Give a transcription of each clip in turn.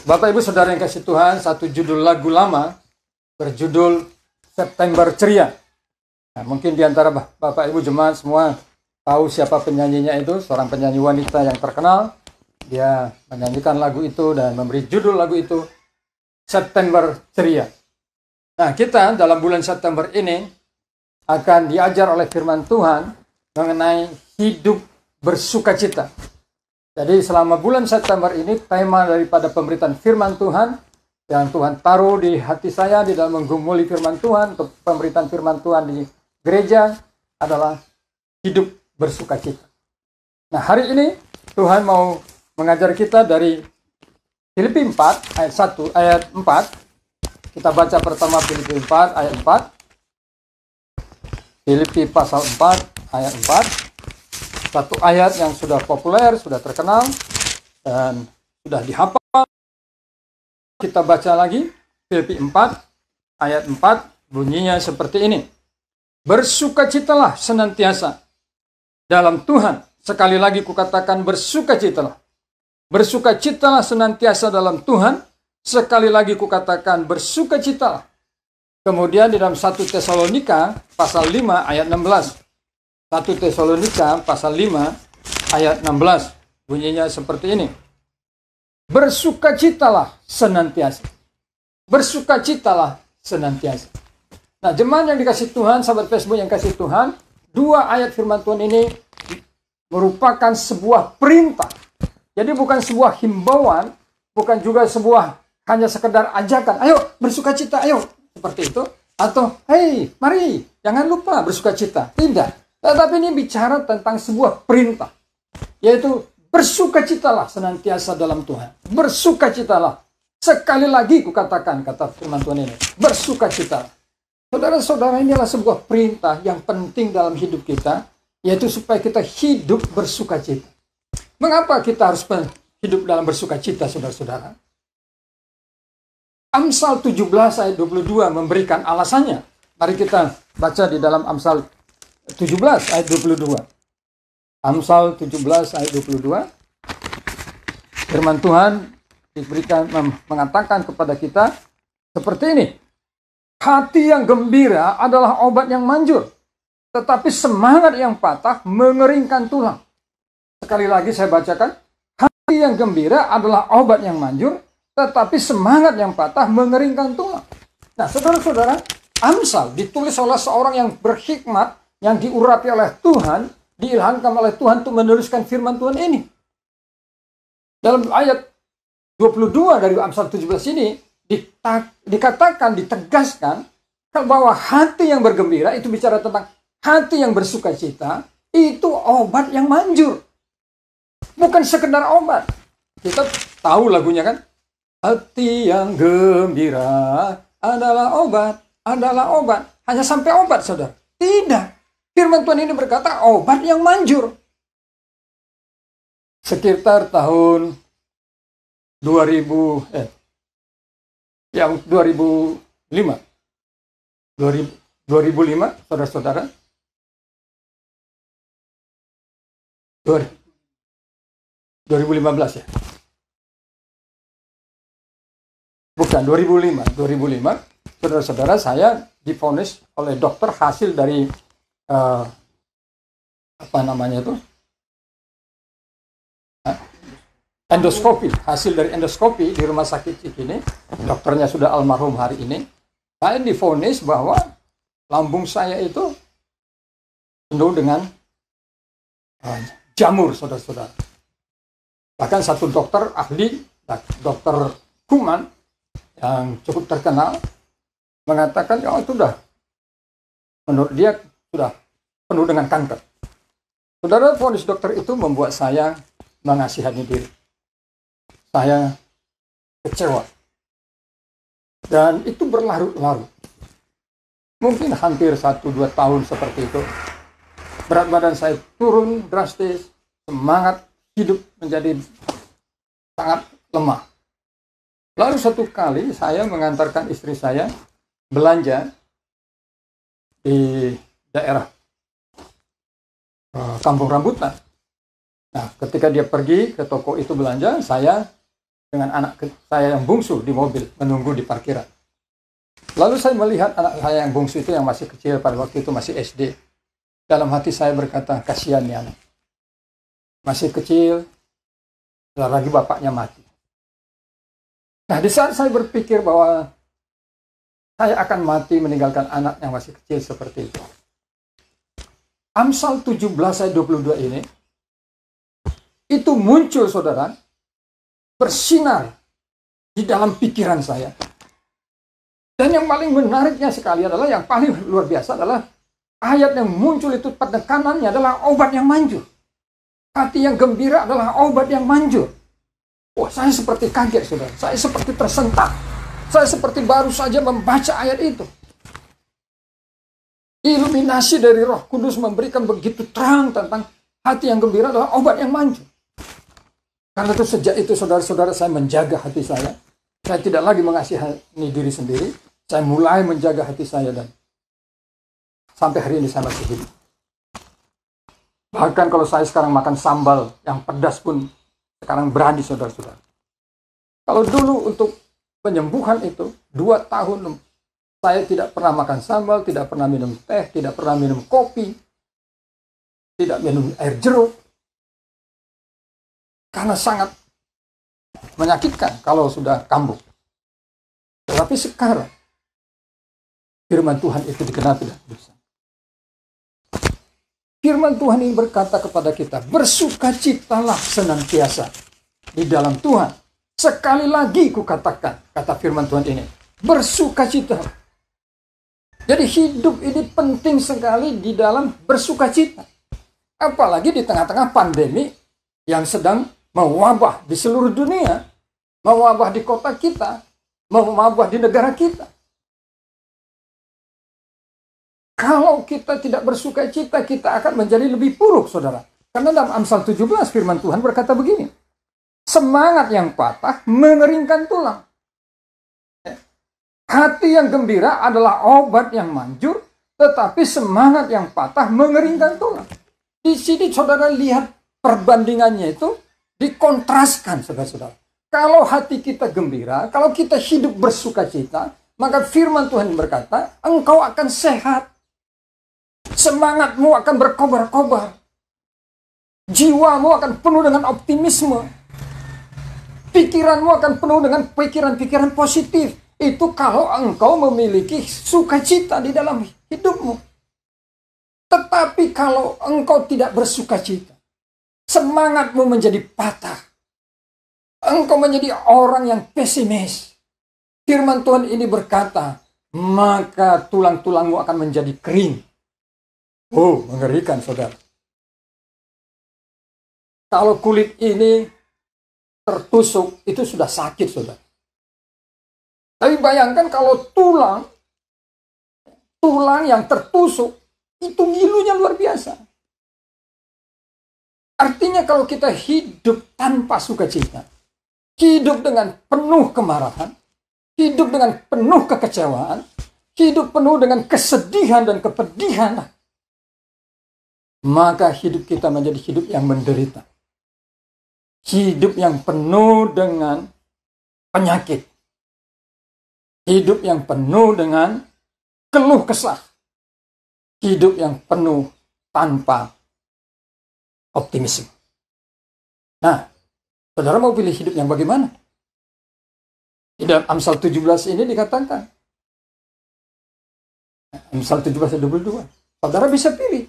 Bapak Ibu Saudara yang kasih Tuhan, satu judul lagu lama berjudul September Ceria. Nah, mungkin di antara Bapak Ibu jemaat semua tahu siapa penyanyinya itu, seorang penyanyi wanita yang terkenal. Dia menyanyikan lagu itu dan memberi judul lagu itu September Ceria. Nah, kita dalam bulan September ini akan diajar oleh firman Tuhan mengenai hidup bersukacita. Jadi selama bulan September ini tema daripada pemberitaan firman Tuhan yang Tuhan taruh di hati saya di dalam menggumuli firman Tuhan untuk pemberitaan firman Tuhan di gereja adalah hidup bersukacita. Nah, hari ini Tuhan mau mengajar kita dari Filipi 4 ayat 1 ayat 4. Kita baca pertama Filipi 4 ayat 4. Filipi pasal 4 ayat 4. Satu ayat yang sudah populer, sudah terkenal, dan sudah dihafal. Kita baca lagi, Filipi 4, ayat 4, bunyinya seperti ini. Bersukacitalah senantiasa dalam Tuhan. Sekali lagi kukatakan bersukacitalah. Bersukacitalah senantiasa dalam Tuhan. Sekali lagi kukatakan bersukacitalah. Kemudian di dalam 1 Tesalonika, pasal 5, ayat 16. 1 Tesalonika pasal 5 ayat 16 bunyinya seperti ini. Bersukacitalah senantiasa. Bersukacitalah senantiasa. Nah, jemaat yang dikasih Tuhan, sahabat Facebook yang kasih Tuhan, dua ayat firman Tuhan ini merupakan sebuah perintah. Jadi bukan sebuah himbauan, bukan juga sebuah hanya sekedar ajakan, ayo bersukacita, ayo, seperti itu. Atau, hei, mari, jangan lupa bersukacita. Tidak. Tetapi ini bicara tentang sebuah perintah, yaitu bersukacitalah senantiasa dalam Tuhan. Bersukacitalah. Sekali lagi kukatakan, kata firman Tuhan ini, bersukacitalah. Saudara-saudara, inilah sebuah perintah yang penting dalam hidup kita, yaitu supaya kita hidup bersukacita. Mengapa kita harus hidup dalam bersukacita, saudara-saudara? Amsal 17 ayat 22 memberikan alasannya. Mari kita baca di dalam Amsal 17 ayat 22. Amsal 17 ayat 22. Firman Tuhan diberikan mengatakan kepada kita seperti ini. Hati yang gembira adalah obat yang manjur, tetapi semangat yang patah mengeringkan tulang. Sekali lagi saya bacakan. Hati yang gembira adalah obat yang manjur, tetapi semangat yang patah mengeringkan tulang. Nah, saudara-saudara, Amsal ditulis oleh seorang yang berhikmat, yang diurapi oleh Tuhan, diilhamkan oleh Tuhan untuk menuliskan firman Tuhan ini. Dalam ayat 22 dari Amsal 17 ini, dikatakan, ditegaskan, bahwa hati yang bergembira, itu bicara tentang hati yang bersukacita, itu obat yang manjur. Bukan sekedar obat. Kita tahu lagunya kan? Hati yang gembira adalah obat, adalah obat. Hanya sampai obat, saudara. Tidak. Firman Tuhan ini berkata obat yang manjur. Sekitar tahun 2005. 2005, saudara-saudara. 2015 ya. Bukan, 2005. Saudara-saudara, saya divonis oleh dokter hasil dari endoskopi, hasil dari endoskopi di rumah sakit ini. Dokternya sudah almarhum hari ini. Saya divonis bahwa lambung saya itu penuh dengan jamur, saudara-saudara. Bahkan satu dokter ahli, dokter kuman yang cukup terkenal, mengatakan, ya itu sudah, menurut dia sudah penuh dengan kanker. Saudara, vonis dokter itu membuat saya mengasihani diri. Saya kecewa. Dan itu berlarut-larut. Mungkin hampir 1-2 tahun seperti itu. Berat badan saya turun drastis. Semangat hidup menjadi sangat lemah. Lalu satu kali saya mengantarkan istri saya belanja di daerah Kampung Rambutan. Nah, ketika dia pergi ke toko itu belanja, saya dengan anak saya yang bungsu di mobil menunggu di parkiran. Lalu saya melihat anak saya yang bungsu itu yang masih kecil, pada waktu itu masih SD. Dalam hati saya berkata, kasihan nih anak. Masih kecil, lagi bapaknya mati. Nah, di saat saya berpikir bahwa saya akan mati meninggalkan anak yang masih kecil seperti itu. Amsal 17 ayat 22 ini, itu muncul saudara, bersinar di dalam pikiran saya. Dan yang paling menariknya sekali adalah, yang paling luar biasa adalah, ayat yang muncul itu penekanannya adalah obat yang manjur. Hati yang gembira adalah obat yang manjur. Wah, saya seperti kaget saudara, saya seperti tersentak. Saya seperti baru saja membaca ayat itu. Iluminasi dari Roh Kudus memberikan begitu terang tentang hati yang gembira adalah obat yang manjur. Karena itu sejak itu saudara-saudara saya menjaga hati saya. Saya tidak lagi mengasihani diri sendiri. Saya mulai menjaga hati saya dan sampai hari ini saya masih hidup. Bahkan kalau saya sekarang makan sambal yang pedas pun sekarang berani saudara-saudara. Kalau dulu untuk penyembuhan itu 2 tahun saya tidak pernah makan sambal, tidak pernah minum teh, tidak pernah minum kopi, tidak minum air jeruk. Karena sangat menyakitkan kalau sudah kambuh. Tetapi sekarang, firman Tuhan itu digenapi dalam hidup saya. Firman Tuhan ini berkata kepada kita, bersukacitalah senantiasa di dalam Tuhan. Sekali lagi kukatakan, kata firman Tuhan ini, bersukacita. Jadi hidup ini penting sekali di dalam bersukacita. Apalagi di tengah-tengah pandemi yang sedang mewabah di seluruh dunia. Mewabah di kota kita. Mewabah di negara kita. Kalau kita tidak bersukacita, kita akan menjadi lebih buruk, saudara. Karena dalam Amsal 17 firman Tuhan berkata begini. Semangat yang patah mengeringkan tulang. Hati yang gembira adalah obat yang manjur, tetapi semangat yang patah mengeringkan tulang. Di sini saudara lihat perbandingannya itu dikontraskan, saudara-saudara. Kalau hati kita gembira, kalau kita hidup bersukacita, maka firman Tuhan berkata, engkau akan sehat. Semangatmu akan berkobar-kobar. Jiwamu akan penuh dengan optimisme. Pikiranmu akan penuh dengan pikiran-pikiran positif. Itu kalau engkau memiliki sukacita di dalam hidupmu. Tetapi kalau engkau tidak bersukacita, semangatmu menjadi patah. Engkau menjadi orang yang pesimis. Firman Tuhan ini berkata, maka tulang-tulangmu akan menjadi kering. Oh, mengerikan saudara. Kalau kulit ini tertusuk, itu sudah sakit saudara. Tapi bayangkan kalau tulang yang tertusuk, itu ngilunya luar biasa. Artinya kalau kita hidup tanpa sukacita, hidup dengan penuh kemarahan, hidup dengan penuh kekecewaan, hidup penuh dengan kesedihan dan kepedihan, maka hidup kita menjadi hidup yang menderita. Hidup yang penuh dengan penyakit. Hidup yang penuh dengan keluh kesah. Hidup yang penuh tanpa optimisme. Nah, saudara mau pilih hidup yang bagaimana? Di dalam Amsal 17 ini dikatakan. Amsal 17 ayat 22. Saudara bisa pilih.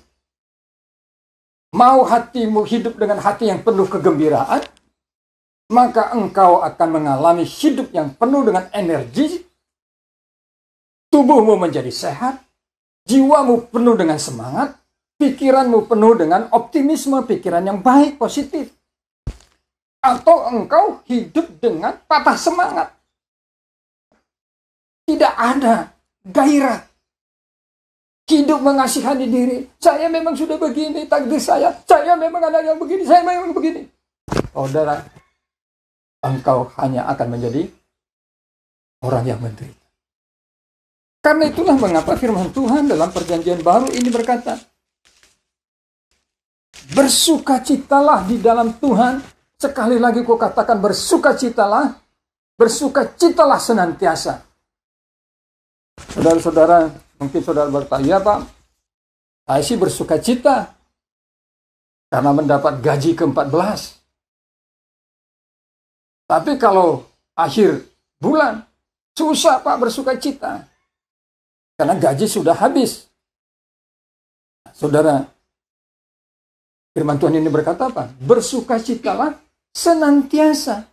Mau hatimu hidup dengan hati yang penuh kegembiraan, maka engkau akan mengalami hidup yang penuh dengan energi, tubuhmu menjadi sehat, jiwamu penuh dengan semangat, pikiranmu penuh dengan optimisme, pikiran yang baik, positif. Atau engkau hidup dengan patah semangat. Tidak ada gairah. Hidup mengasihani diri. Saya memang sudah begini, takdir saya. Saya memang anak yang begini, saya memang begini. Saudara, engkau hanya akan menjadi orang yang menderita. Karena itulah mengapa firman Tuhan dalam perjanjian baru ini berkata, bersukacitalah di dalam Tuhan, Sekali lagi kukatakan bersukacitalah, bersukacitalah senantiasa. Saudara-saudara, mungkin saudara bertanya, Pak, saya sih bersukacita karena mendapat gaji ke-14. Tapi kalau akhir bulan, susah Pak bersukacita. Karena gaji sudah habis. Saudara, firman Tuhan ini berkata apa? Bersukacitalah senantiasa.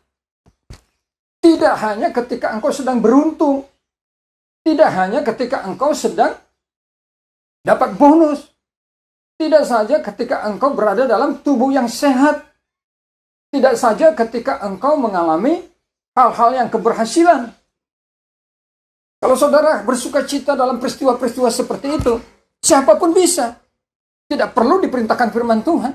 Tidak hanya ketika engkau sedang beruntung. Tidak hanya ketika engkau sedang dapat bonus. Tidak saja ketika engkau berada dalam tubuh yang sehat. Tidak saja ketika engkau mengalami hal-hal yang keberhasilan. Kalau saudara bersukacita dalam peristiwa-peristiwa seperti itu, siapapun bisa. Tidak perlu diperintahkan firman Tuhan.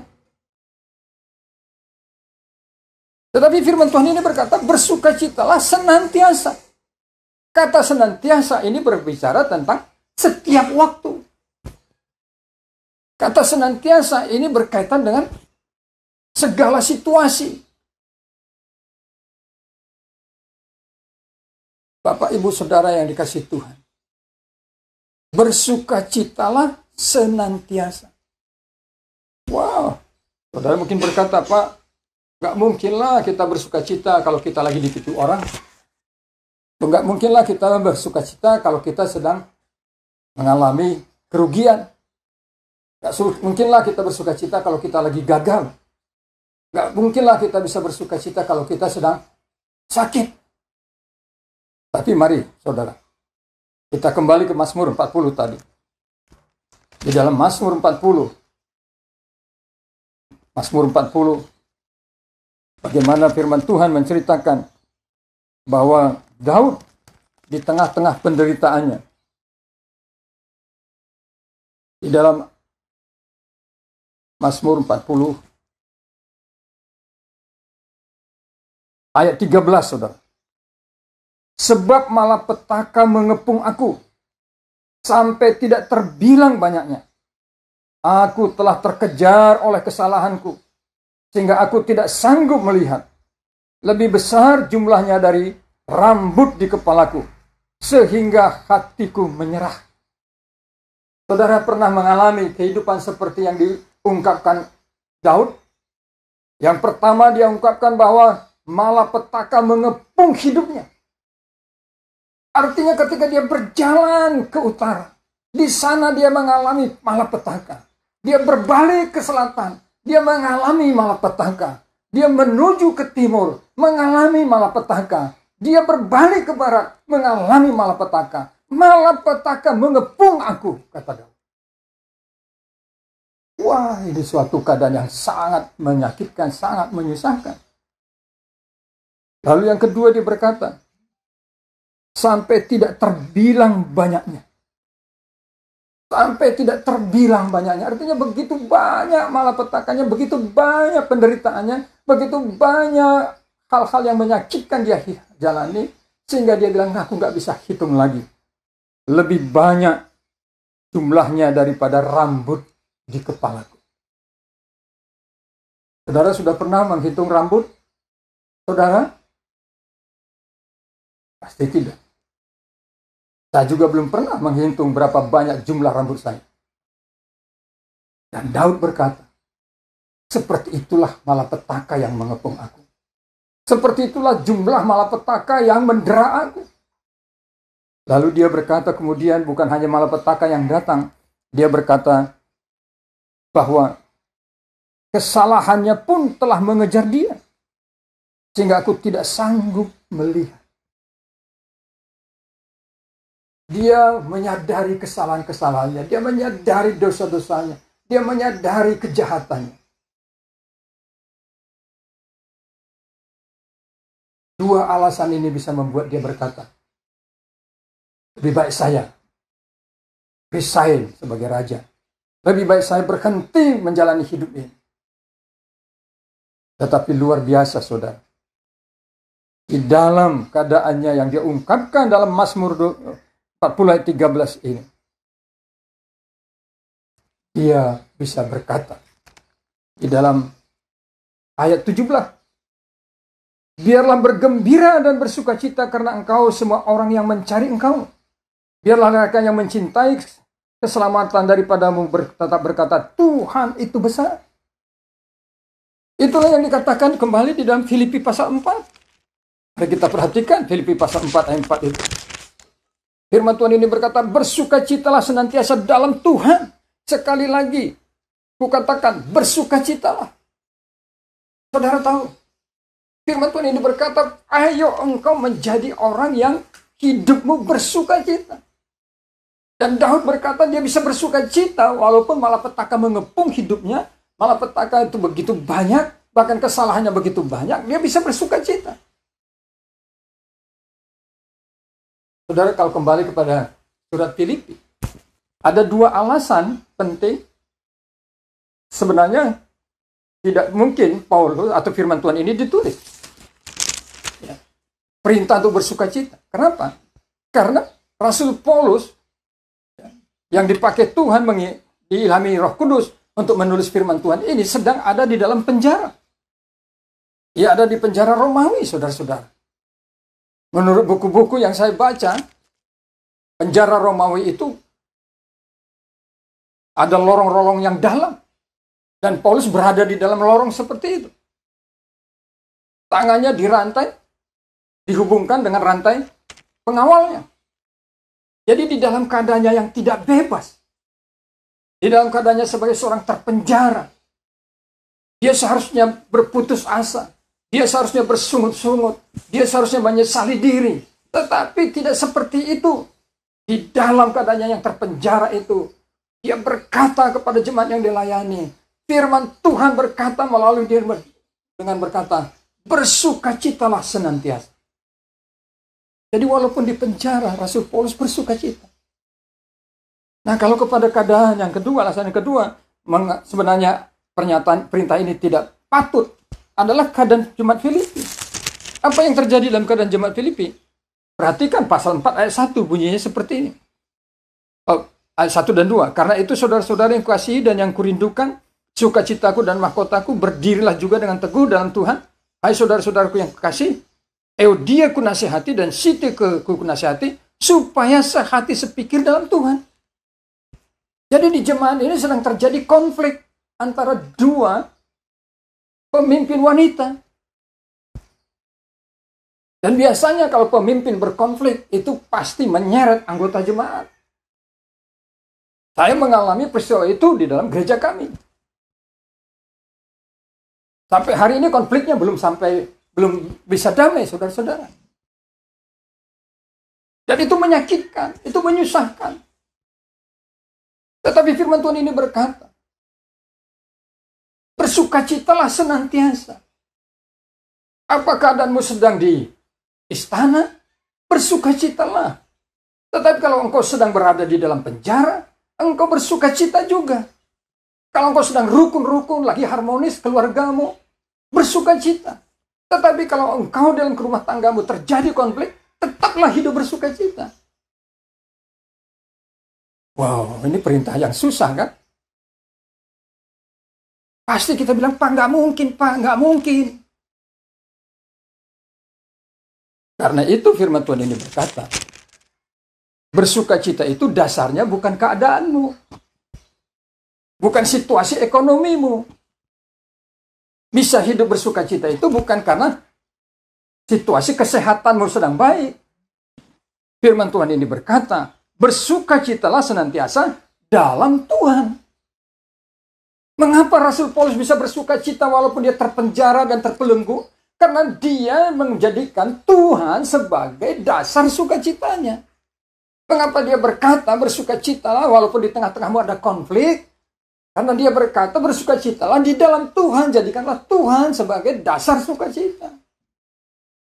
Tetapi firman Tuhan ini berkata, bersukacitalah senantiasa. Kata senantiasa ini berbicara tentang setiap waktu. Kata senantiasa ini berkaitan dengan segala situasi. Bapak, Ibu, Saudara yang dikasihi Tuhan. Bersukacitalah senantiasa. Wow. Saudara mungkin berkata, Pak, nggak mungkinlah kita bersukacita kalau kita lagi ditipu orang. Nggak mungkinlah kita bersukacita kalau kita sedang mengalami kerugian. Nggak mungkinlah kita bersukacita kalau kita lagi gagal. Nggak mungkinlah kita bisa bersukacita kalau kita sedang sakit. Tapi mari, saudara, kita kembali ke Mazmur 40 tadi. Di dalam Mazmur 40, bagaimana firman Tuhan menceritakan bahwa Daud di tengah-tengah penderitaannya, di dalam Mazmur 40, ayat 13, saudara. Sebab malapetaka mengepung aku, sampai tidak terbilang banyaknya. Aku telah terkejar oleh kesalahanku, sehingga aku tidak sanggup melihat. Lebih besar jumlahnya dari rambut di kepalaku, sehingga hatiku menyerah. Saudara pernah mengalami kehidupan seperti yang diungkapkan Daud? Yang pertama dia ungkapkan bahwa malapetaka mengepung hidupnya. Artinya ketika dia berjalan ke utara, di sana dia mengalami malapetaka. Dia berbalik ke selatan, dia mengalami malapetaka. Dia menuju ke timur, mengalami malapetaka. Dia berbalik ke barat, mengalami malapetaka. Malapetaka mengepung aku, kata Daud. Wah, ini suatu keadaan yang sangat menyakitkan, sangat menyusahkan. Lalu yang kedua dia berkata, sampai tidak terbilang banyaknya. Sampai tidak terbilang banyaknya. Artinya begitu banyak malapetakanya, begitu banyak penderitaannya, begitu banyak hal-hal yang menyakitkan dia jalani, sehingga dia bilang, aku nggak bisa hitung lagi. Lebih banyak jumlahnya daripada rambut di kepalaku. Saudara sudah pernah menghitung rambut? Saudara? Pasti tidak. Saya juga belum pernah menghitung berapa banyak jumlah rambut saya. Dan Daud berkata, seperti itulah malapetaka yang mengepung aku. Seperti itulah jumlah malapetaka yang mendera aku. Lalu dia berkata kemudian, bukan hanya malapetaka yang datang, dia berkata bahwa kesalahannya pun telah mengejar dia, sehingga aku tidak sanggup melihat. Dia menyadari kesalahan-kesalahannya, dia menyadari dosa-dosanya, dia menyadari kejahatannya. Dua alasan ini bisa membuat dia berkata, lebih baik saya resign sebagai raja. Lebih baik saya berhenti menjalani hidup ini. Tetapi luar biasa, saudara. Di dalam keadaannya yang dia ungkapkan dalam Mazmur 40 ayat 13 ini, dia bisa berkata di dalam ayat 17, Biarlah bergembira dan bersukacita karena engkau semua orang yang mencari engkau. Biarlah mereka yang mencintai keselamatan daripadamu tetap berkata, Tuhan itu besar. Itulah yang dikatakan kembali di dalam Filipi pasal 4. Mari kita perhatikan Filipi pasal 4 ayat 4 itu. Firman Tuhan ini berkata, bersukacitalah senantiasa dalam Tuhan. Sekali lagi, kukatakan bersukacitalah. Saudara tahu, firman Tuhan ini berkata, ayo engkau menjadi orang yang hidupmu bersukacita. Dan Daud berkata dia bisa bersukacita walaupun malapetaka mengepung hidupnya. Malapetaka itu begitu banyak, bahkan kesalahannya begitu banyak, dia bisa bersukacita. Saudara, kalau kembali kepada surat Filipi, ada dua alasan penting. Sebenarnya tidak mungkin Paulus atau firman Tuhan ini ditulis. Ya. Perintah untuk bersukacita. Kenapa? Karena Rasul Paulus yang dipakai Tuhan diilhami Roh Kudus untuk menulis firman Tuhan ini sedang ada di dalam penjara. Ia ada di penjara Romawi, saudara-saudara. Menurut buku-buku yang saya baca, penjara Romawi itu ada lorong-lorong yang dalam. Dan Paulus berada di dalam lorong seperti itu. Tangannya dirantai, dihubungkan dengan rantai pengawalnya. Jadi di dalam keadaannya yang tidak bebas. Di dalam keadaannya sebagai seorang terpenjara. Dia seharusnya berputus asa. Dia seharusnya bersungut-sungut. Dia seharusnya menyesali diri. Tetapi tidak seperti itu. Di dalam keadaannya yang terpenjara itu, dia berkata kepada jemaat yang dilayani. Firman Tuhan berkata melalui dia dengan berkata, bersukacitalah senantiasa. Jadi walaupun di penjara, Rasul Paulus bersukacita. Nah, kalau kepada keadaan yang kedua, alasan yang kedua, sebenarnya pernyataan perintah ini tidak patut, adalah keadaan jemaat Filipi. Apa yang terjadi dalam keadaan jemaat Filipi? Perhatikan pasal 4 ayat 1 bunyinya seperti ini. Ayat 1 dan 2. Karena itu saudara-saudara yang kukasihi dan yang kurindukan, sukacitaku dan mahkotaku, berdirilah juga dengan teguh dalam Tuhan. Hai saudara-saudaraku yang kekasih, Euodia ku nasihati dan Syntyche ku nasihati, supaya sehati sepikir dalam Tuhan. Jadi di jemaat ini sedang terjadi konflik antara dua pemimpin wanita. Dan biasanya kalau pemimpin berkonflik, itu pasti menyeret anggota jemaat. Saya mengalami peristiwa itu di dalam gereja kami. Sampai hari ini konfliknya belum bisa damai, saudara-saudara. Dan itu menyakitkan, itu menyusahkan. Tetapi firman Tuhan ini berkata, bersukacitalah senantiasa. Apa keadaanmu sedang di istana? Bersukacitalah. Tetapi kalau engkau sedang berada di dalam penjara, engkau bersukacita juga. Kalau engkau sedang rukun-rukun, lagi harmonis keluargamu, bersukacita. Tetapi kalau engkau dalam rumah tanggamu terjadi konflik, tetaplah hidup bersukacita. Wow, ini perintah yang susah kan? Pasti kita bilang, Pak, nggak mungkin, Pak, nggak mungkin. Karena itu firman Tuhan ini berkata, bersukacita itu dasarnya bukan keadaanmu. Bukan situasi ekonomimu. Bisa hidup bersukacita itu bukan karena situasi kesehatanmu sedang baik. Firman Tuhan ini berkata, bersukacitalah senantiasa dalam Tuhan. Mengapa Rasul Paulus bisa bersukacita walaupun dia terpenjara dan terpelenggu? Karena dia menjadikan Tuhan sebagai dasar sukacitanya. Mengapa dia berkata bersukacitalah walaupun di tengah-tengahmu ada konflik? Karena dia berkata bersukacitalah di dalam Tuhan. Jadikanlah Tuhan sebagai dasar sukacita.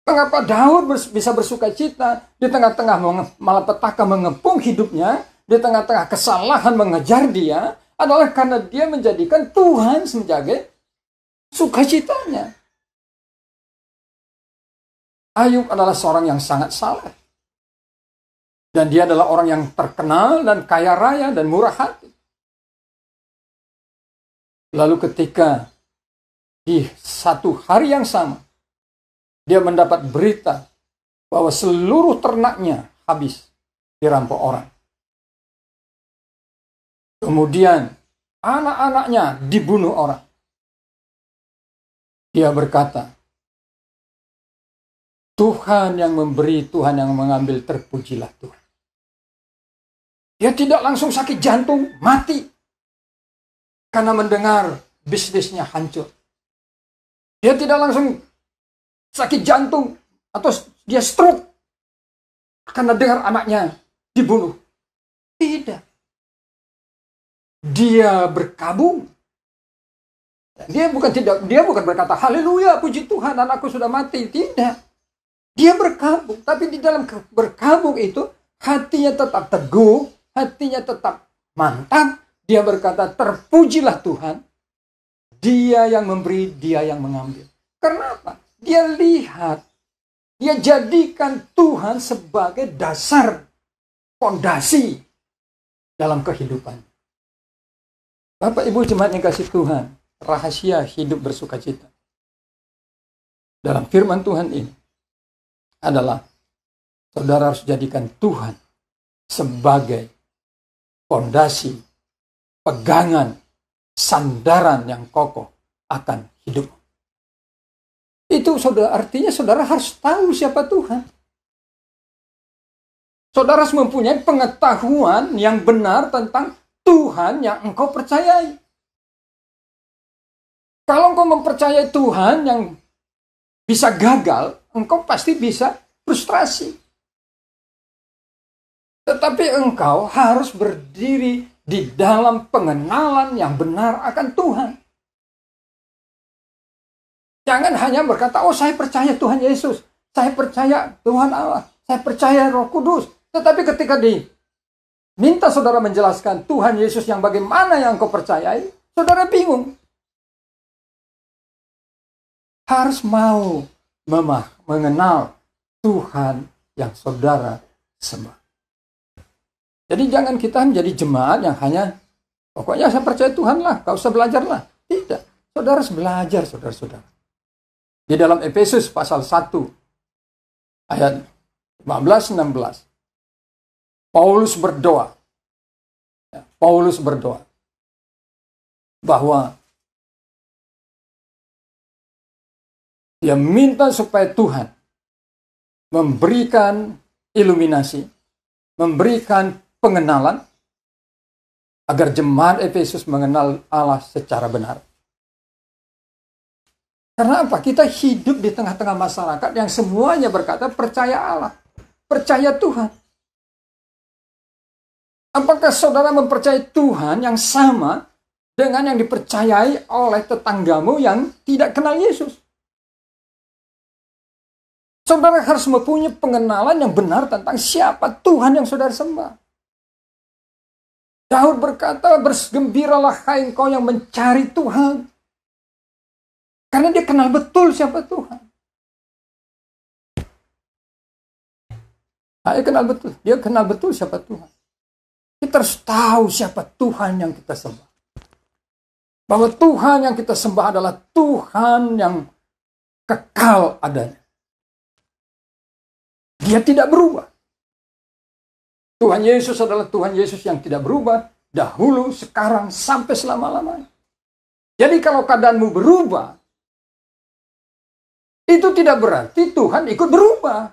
Mengapa Daud bisa bersukacita di tengah-tengah malapetaka mengepung hidupnya, di tengah-tengah kesalahan mengejar dia, adalah karena dia menjadikan Tuhan sebagai sukacitanya. Ayub adalah seorang yang sangat saleh. Dan dia adalah orang yang terkenal dan kaya raya dan murah hati. Lalu ketika di satu hari yang sama, dia mendapat berita bahwa seluruh ternaknya habis dirampok orang. Kemudian anak-anaknya dibunuh orang. Dia berkata, Tuhan yang memberi, Tuhan yang mengambil, terpujilah Tuhan. Dia tidak langsung sakit jantung, mati. Karena mendengar bisnisnya hancur. Dia tidak langsung sakit jantung atau dia stroke karena dengar anaknya dibunuh. Tidak. Dia berkabung. Dia bukan berkata, haleluya, puji Tuhan, anakku sudah mati. Tidak. Dia berkabung. Tapi di dalam berkabung itu, hatinya tetap teguh, hatinya tetap mantap. Dia berkata, terpujilah Tuhan. Dia yang memberi, dia yang mengambil. Kenapa? Dia lihat, dia jadikan Tuhan sebagai dasar, fondasi dalam kehidupan. Bapak Ibu jemaat yang kasih Tuhan, rahasia hidup bersukacita dalam firman Tuhan ini adalah saudara harus jadikan Tuhan sebagai fondasi, pegangan, sandaran yang kokoh akan hidup. Itu saudara, artinya saudara harus tahu siapa Tuhan. Saudara harus mempunyai pengetahuan yang benar tentang Tuhan yang engkau percayai. Kalau engkau mempercayai Tuhan yang bisa gagal, engkau pasti bisa frustrasi. Tetapi engkau harus berdiri di dalam pengenalan yang benar akan Tuhan. Jangan hanya berkata, oh saya percaya Tuhan Yesus, saya percaya Tuhan Allah, saya percaya Roh Kudus. Tetapi ketika diminta saudara menjelaskan Tuhan Yesus yang bagaimana yang engkau percayai, saudara bingung. Harus mau mengenal Tuhan yang saudara sembah. Jadi jangan kita menjadi jemaat yang hanya, pokoknya saya percaya Tuhan lah, gak usah belajar lah. Tidak, saudara harus belajar, saudara-saudara. Di dalam Efesus pasal 1, ayat 15-16, Paulus berdoa. Paulus berdoa bahwa dia minta supaya Tuhan memberikan iluminasi, memberikan pengenalan, agar jemaat Efesus mengenal Allah secara benar. Karena apa? Kita hidup di tengah-tengah masyarakat yang semuanya berkata percaya Allah, percaya Tuhan. Apakah saudara mempercayai Tuhan yang sama dengan yang dipercayai oleh tetanggamu yang tidak kenal Yesus? Saudara harus mempunyai pengenalan yang benar tentang siapa Tuhan yang saudara sembah. Daud berkata, bergembiralah hai engkau yang mencari Tuhan. Karena dia kenal betul siapa Tuhan. Dia kenal betul siapa Tuhan. Kita harus tahu siapa Tuhan yang kita sembah. Bahwa Tuhan yang kita sembah adalah Tuhan yang kekal adanya. Dia tidak berubah. Tuhan Yesus adalah Tuhan Yesus yang tidak berubah. Dahulu, sekarang, sampai selama-lamanya. Jadi kalau keadaanmu berubah, itu tidak berarti Tuhan ikut berubah.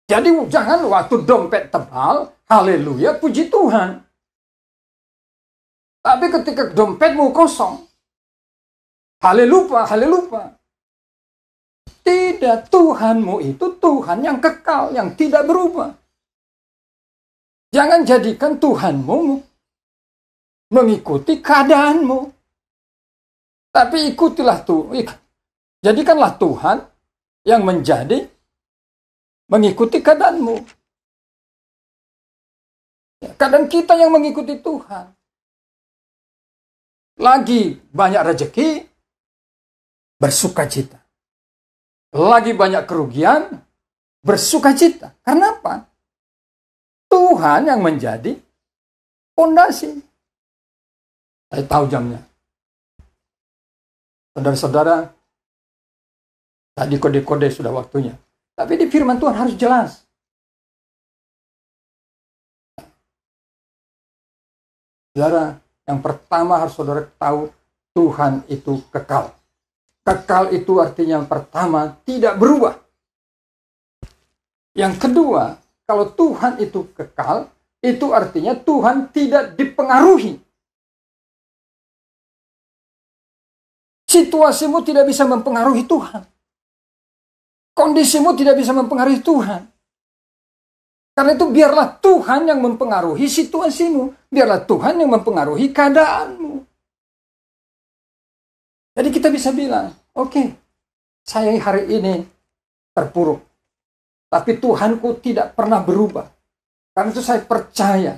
Jadi jangan waktu dompet tebal, haleluya, puji Tuhan. Tapi ketika dompetmu kosong, haleluya. Tidak, Tuhanmu itu Tuhan yang kekal, yang tidak berubah. Jangan jadikan Tuhanmu mengikuti keadaanmu. Tapi ikutilah Tuhan. Jadikanlah Tuhan yang menjadi mengikuti keadaanmu. Keadaan kita yang mengikuti Tuhan. Lagi banyak rezeki, bersukacita. Lagi banyak kerugian, bersukacita. Karena apa? Tuhan yang menjadi fondasi. Saya tahu jamnya. Saudara-saudara, Tadi kode-kode sudah waktunya. Tapi di firman Tuhan harus jelas. Saudara, yang pertama harus saudara tahu, Tuhan itu kekal. Kekal itu artinya yang pertama tidak berubah. Yang kedua, kalau Tuhan itu kekal, itu artinya Tuhan tidak dipengaruhi. Situasimu tidak bisa mempengaruhi Tuhan. Kondisimu tidak bisa mempengaruhi Tuhan. Karena itu biarlah Tuhan yang mempengaruhi situasimu. Biarlah Tuhan yang mempengaruhi keadaanmu. Jadi kita bisa bilang, oke, saya hari ini terpuruk. Tapi Tuhanku tidak pernah berubah. Karena itu saya percaya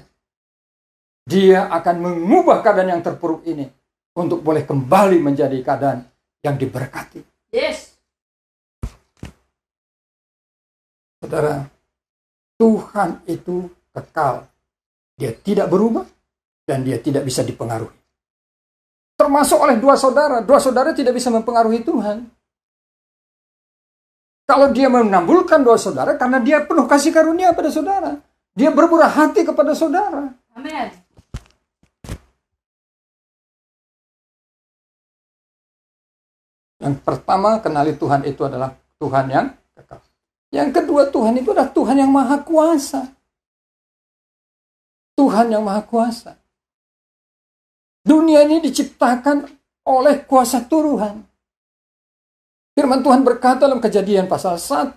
Dia akan mengubah keadaan yang terpuruk ini untuk boleh kembali menjadi keadaan yang diberkati. Yes. Saudara, Tuhan itu kekal. Dia tidak berubah dan Dia tidak bisa dipengaruhi. Termasuk oleh dua saudara. Dua saudara tidak bisa mempengaruhi Tuhan. Kalau Dia menambulkan dua saudara karena Dia penuh kasih karunia pada saudara. Dia bermurah hati kepada saudara. Amin. Yang pertama, kenali Tuhan itu adalah Tuhan yang kekal. Yang kedua, Tuhan itu adalah Tuhan yang maha kuasa. Tuhan yang maha kuasa. Dunia ini diciptakan oleh kuasa Tuhan. Firman Tuhan berkata dalam Kejadian pasal 1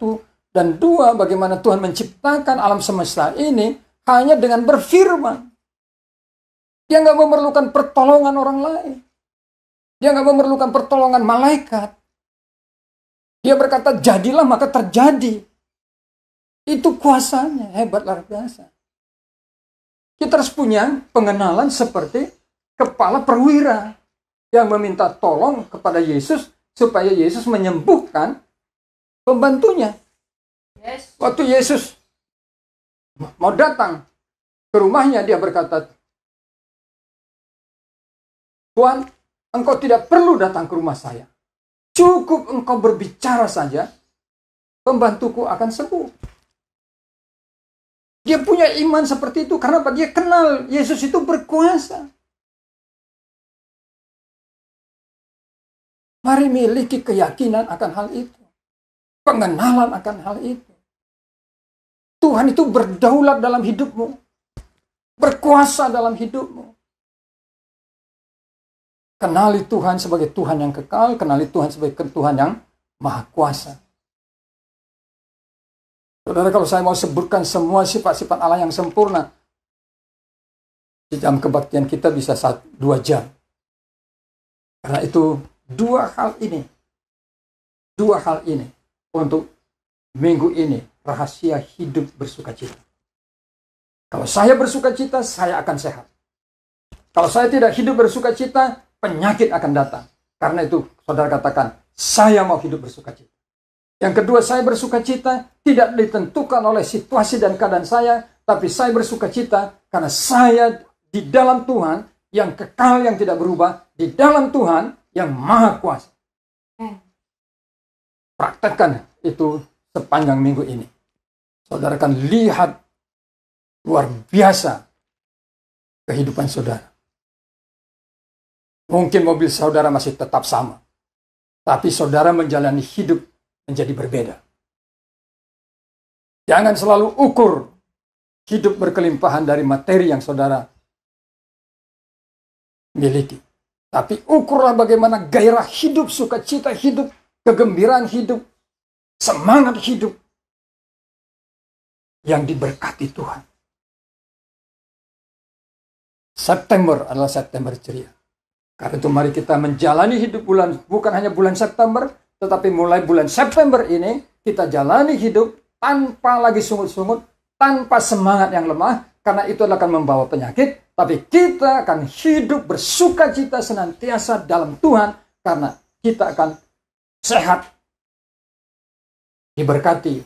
dan 2, bagaimana Tuhan menciptakan alam semesta ini hanya dengan berfirman. Dia nggak memerlukan pertolongan orang lain. Dia nggak memerlukan pertolongan malaikat. Dia berkata, jadilah maka terjadi. Itu kuasanya, hebat luar biasa. Kita harus punya pengenalan seperti kepala perwira yang meminta tolong kepada Yesus supaya Yesus menyembuhkan pembantunya. Yes. Waktu Yesus mau datang ke rumahnya, dia berkata, Tuhan, engkau tidak perlu datang ke rumah saya. Cukup engkau berbicara saja, pembantuku akan sembuh. Dia punya iman seperti itu karena dia kenal Yesus itu berkuasa. Mari miliki keyakinan akan hal itu. Pengenalan akan hal itu. Tuhan itu berdaulat dalam hidupmu. Berkuasa dalam hidupmu. Kenali Tuhan sebagai Tuhan yang kekal. Kenali Tuhan sebagai Tuhan yang maha kuasa. Saudara, kalau saya mau sebutkan semua sifat-sifat Allah yang sempurna, di jam kebaktian kita bisa 2 jam. Karena itu dua hal ini untuk minggu ini, rahasia hidup bersukacita. Kalau saya bersukacita, saya akan sehat. Kalau saya tidak hidup bersukacita, penyakit akan datang. Karena itu saudara katakan, saya mau hidup bersukacita. Yang kedua, saya bersukacita tidak ditentukan oleh situasi dan keadaan saya, tapi saya bersukacita karena saya di dalam Tuhan yang kekal, yang tidak berubah, di dalam Tuhan yang maha kuasa. Praktekkan itu sepanjang minggu ini. Saudara akan lihat luar biasa kehidupan saudara. Mungkin mobil saudara masih tetap sama, tapi saudara menjalani hidup menjadi berbeda. Jangan selalu ukur hidup berkelimpahan dari materi yang saudara miliki. Tapi ukurlah bagaimana gairah hidup, sukacita hidup, kegembiraan hidup, semangat hidup yang diberkati Tuhan. September adalah September ceria. Karena itu mari kita menjalani hidup bukan hanya bulan September, tetapi mulai bulan September ini kita jalani hidup tanpa lagi sungut-sungut, tanpa semangat yang lemah, karena itu akan membawa penyakit. Tapi kita akan hidup bersukacita senantiasa dalam Tuhan, karena kita akan sehat, diberkati,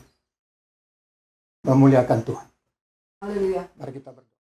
memuliakan Tuhan. Haleluya. Mari kita berdoa.